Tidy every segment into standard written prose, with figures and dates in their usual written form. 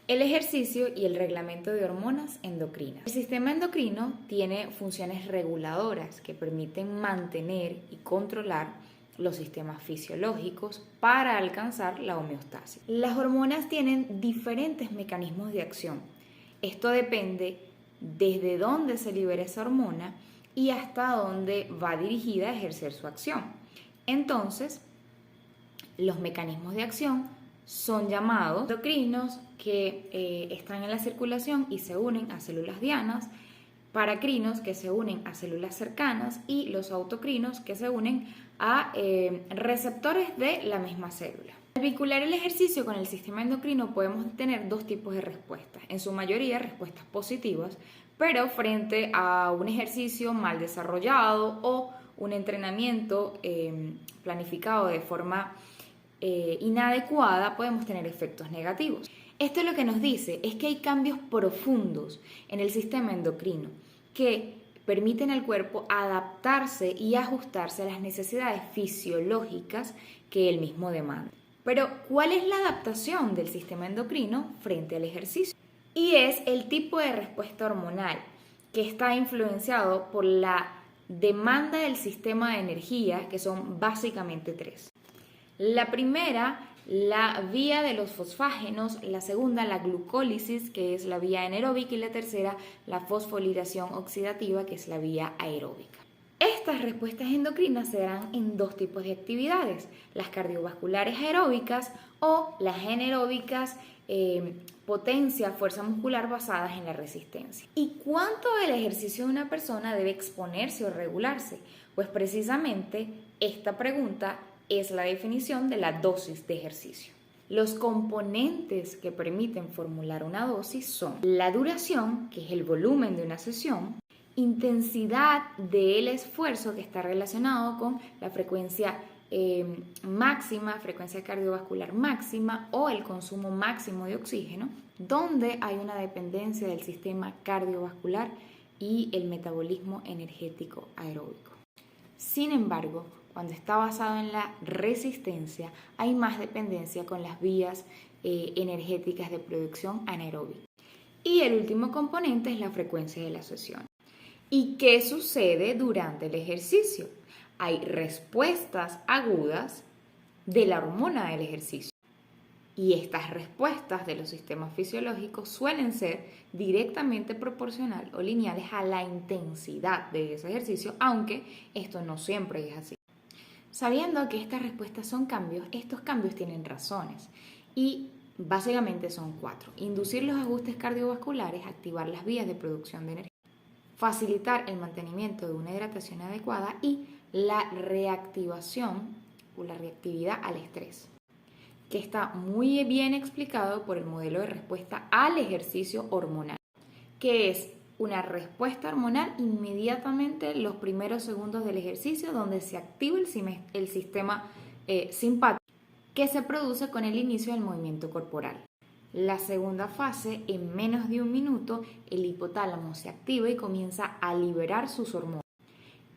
El ejercicio y el reglamento de hormonas endocrinas. El sistema endocrino tiene funciones reguladoras que permiten mantener y controlar los sistemas fisiológicos para alcanzar la homeostasis. Las hormonas tienen diferentes mecanismos de acción. Esto depende desde dónde se libera esa hormona y hasta dónde va dirigida a ejercer su acción. Entonces, los mecanismos de acción son llamados endocrinos, que están en la circulación y se unen a células dianas, paracrinos, que se unen a células cercanas, y los autocrinos, que se unen a receptores de la misma célula. Al vincular el ejercicio con el sistema endocrino podemos tener dos tipos de respuestas, en su mayoría respuestas positivas, pero frente a un ejercicio mal desarrollado o un entrenamiento planificado de forma inadecuada, podemos tener efectos negativos. Esto lo que nos dice es que hay cambios profundos en el sistema endocrino que permiten al cuerpo adaptarse y ajustarse a las necesidades fisiológicas que él mismo demanda. Pero, ¿cuál es la adaptación del sistema endocrino frente al ejercicio? Y es el tipo de respuesta hormonal que está influenciado por la demanda del sistema de energía, que son básicamente tres. La primera, la vía de los fosfágenos; la segunda, la glucólisis, que es la vía anaeróbica; y la tercera, la fosforilación oxidativa, que es la vía aeróbica. Estas respuestas endocrinas se dan en dos tipos de actividades: las cardiovasculares aeróbicas o las anaeróbicas, potencia, fuerza muscular basadas en la resistencia. ¿Y cuánto del ejercicio de una persona debe exponerse o regularse? Pues precisamente esta pregunta es la definición de la dosis de ejercicio. Los componentes que permiten formular una dosis son la duración, que es el volumen de una sesión; intensidad del esfuerzo, que está relacionado con la frecuencia máxima, frecuencia cardiovascular máxima, o el consumo máximo de oxígeno, donde hay una dependencia del sistema cardiovascular y el metabolismo energético aeróbico. Sin embargo, cuando está basado en la resistencia, hay más dependencia con las vías energéticas de producción anaeróbica. Y el último componente es la frecuencia de la sesión. ¿Y qué sucede durante el ejercicio? Hay respuestas agudas de la hormona del ejercicio. Y estas respuestas de los sistemas fisiológicos suelen ser directamente proporcional o lineales a la intensidad de ese ejercicio, aunque esto no siempre es así. Sabiendo que estas respuestas son cambios, estos cambios tienen razones y básicamente son 4. Inducir los ajustes cardiovasculares, activar las vías de producción de energía, facilitar el mantenimiento de una hidratación adecuada y la reactivación o la reactividad al estrés, que está muy bien explicado por el modelo de respuesta al ejercicio hormonal, que es una respuesta hormonal inmediatamente los primeros segundos del ejercicio, donde se activa el sistema simpático, que se produce con el inicio del movimiento corporal. La segunda fase, en menos de un minuto, el hipotálamo se activa y comienza a liberar sus hormonas.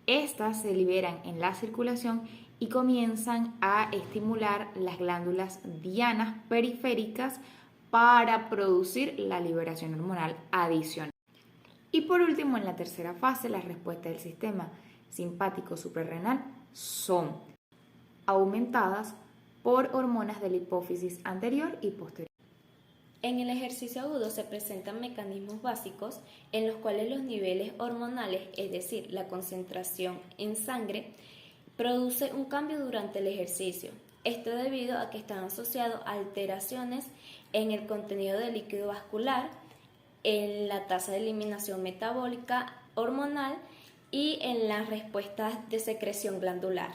Estas se liberan en la circulación y comienzan a estimular las glándulas dianas periféricas para producir la liberación hormonal adicional. Y por último, en la tercera fase, las respuestas del sistema simpático suprarrenal son aumentadas por hormonas de la hipófisis anterior y posterior. En el ejercicio agudo se presentan mecanismos básicos en los cuales los niveles hormonales, es decir, la concentración en sangre, produce un cambio durante el ejercicio. Esto debido a que están asociados a alteraciones en el contenido de líquido vascular, en la tasa de eliminación metabólica hormonal y en las respuestas de secreción glandular.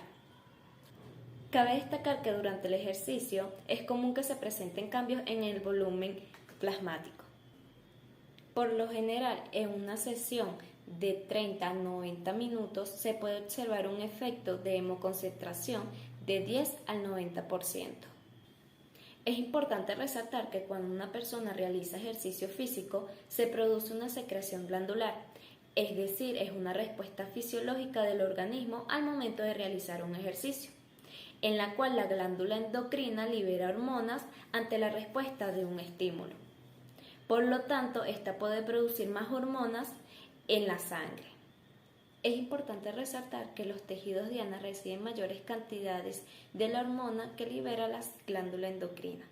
Cabe destacar que durante el ejercicio es común que se presenten cambios en el volumen plasmático. Por lo general, en una sesión de 30 a 90 minutos se puede observar un efecto de hemoconcentración de 10 al 90%. Es importante resaltar que cuando una persona realiza ejercicio físico se produce una secreción glandular, es decir, es una respuesta fisiológica del organismo al momento de realizar un ejercicio, en la cual la glándula endocrina libera hormonas ante la respuesta de un estímulo. Por lo tanto, esta puede producir más hormonas en la sangre. Es importante resaltar que los tejidos diana reciben mayores cantidades de la hormona que libera la glándula endocrina.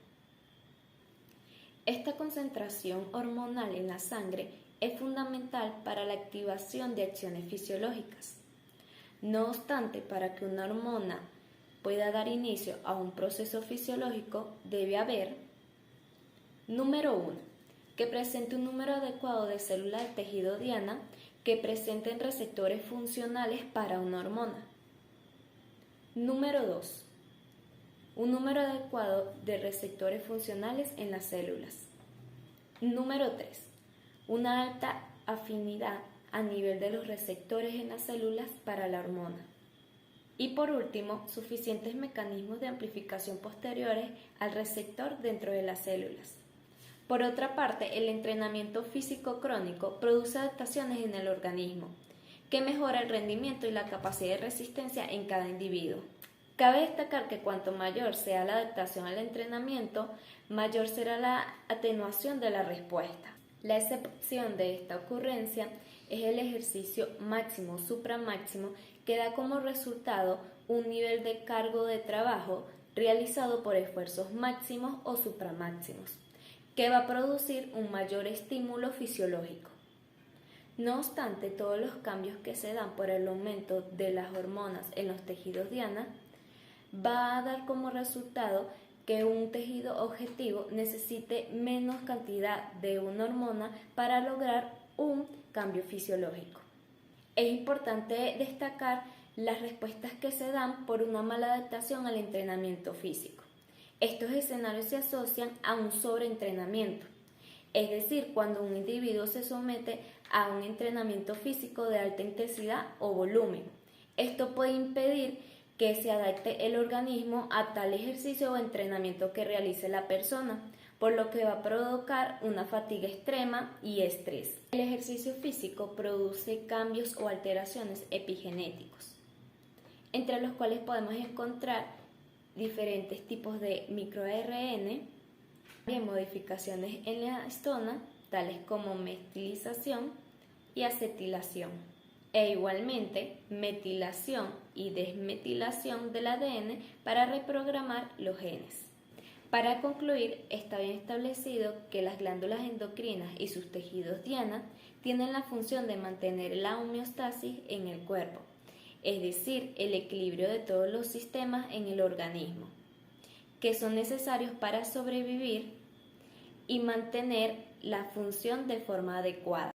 Esta concentración hormonal en la sangre es fundamental para la activación de acciones fisiológicas. No obstante, para que una hormona pueda dar inicio a un proceso fisiológico, debe haber: número 1, que presente un número adecuado de células del tejido diana que presenten receptores funcionales para una hormona. Número 2, un número adecuado de receptores funcionales en las células. Número 3, una alta afinidad a nivel de los receptores en las células para la hormona. Y por último, suficientes mecanismos de amplificación posteriores al receptor dentro de las células. Por otra parte, el entrenamiento físico crónico produce adaptaciones en el organismo, que mejora el rendimiento y la capacidad de resistencia en cada individuo. Cabe destacar que cuanto mayor sea la adaptación al entrenamiento, mayor será la atenuación de la respuesta. La excepción de esta ocurrencia es el ejercicio máximo o supramáximo, que da como resultado un nivel de cargo de trabajo realizado por esfuerzos máximos o supramáximos, que va a producir un mayor estímulo fisiológico. No obstante, todos los cambios que se dan por el aumento de las hormonas en los tejidos diana va a dar como resultado que un tejido objetivo necesite menos cantidad de una hormona para lograr un cambio fisiológico. Es importante destacar las respuestas que se dan por una mala adaptación al entrenamiento físico. Estos escenarios se asocian a un sobreentrenamiento, es decir, cuando un individuo se somete a un entrenamiento físico de alta intensidad o volumen. Esto puede impedir que se adapte el organismo a tal ejercicio o entrenamiento que realice la persona, por lo que va a provocar una fatiga extrema y estrés. El ejercicio físico produce cambios o alteraciones epigenéticos, entre los cuales podemos encontrar diferentes tipos de microARN, modificaciones en la histona, tales como metilización y acetilación, e igualmente metilación y desmetilación del ADN para reprogramar los genes. Para concluir, está bien establecido que las glándulas endocrinas y sus tejidos diana tienen la función de mantener la homeostasis en el cuerpo, es decir, el equilibrio de todos los sistemas en el organismo, que son necesarios para sobrevivir y mantener la función de forma adecuada.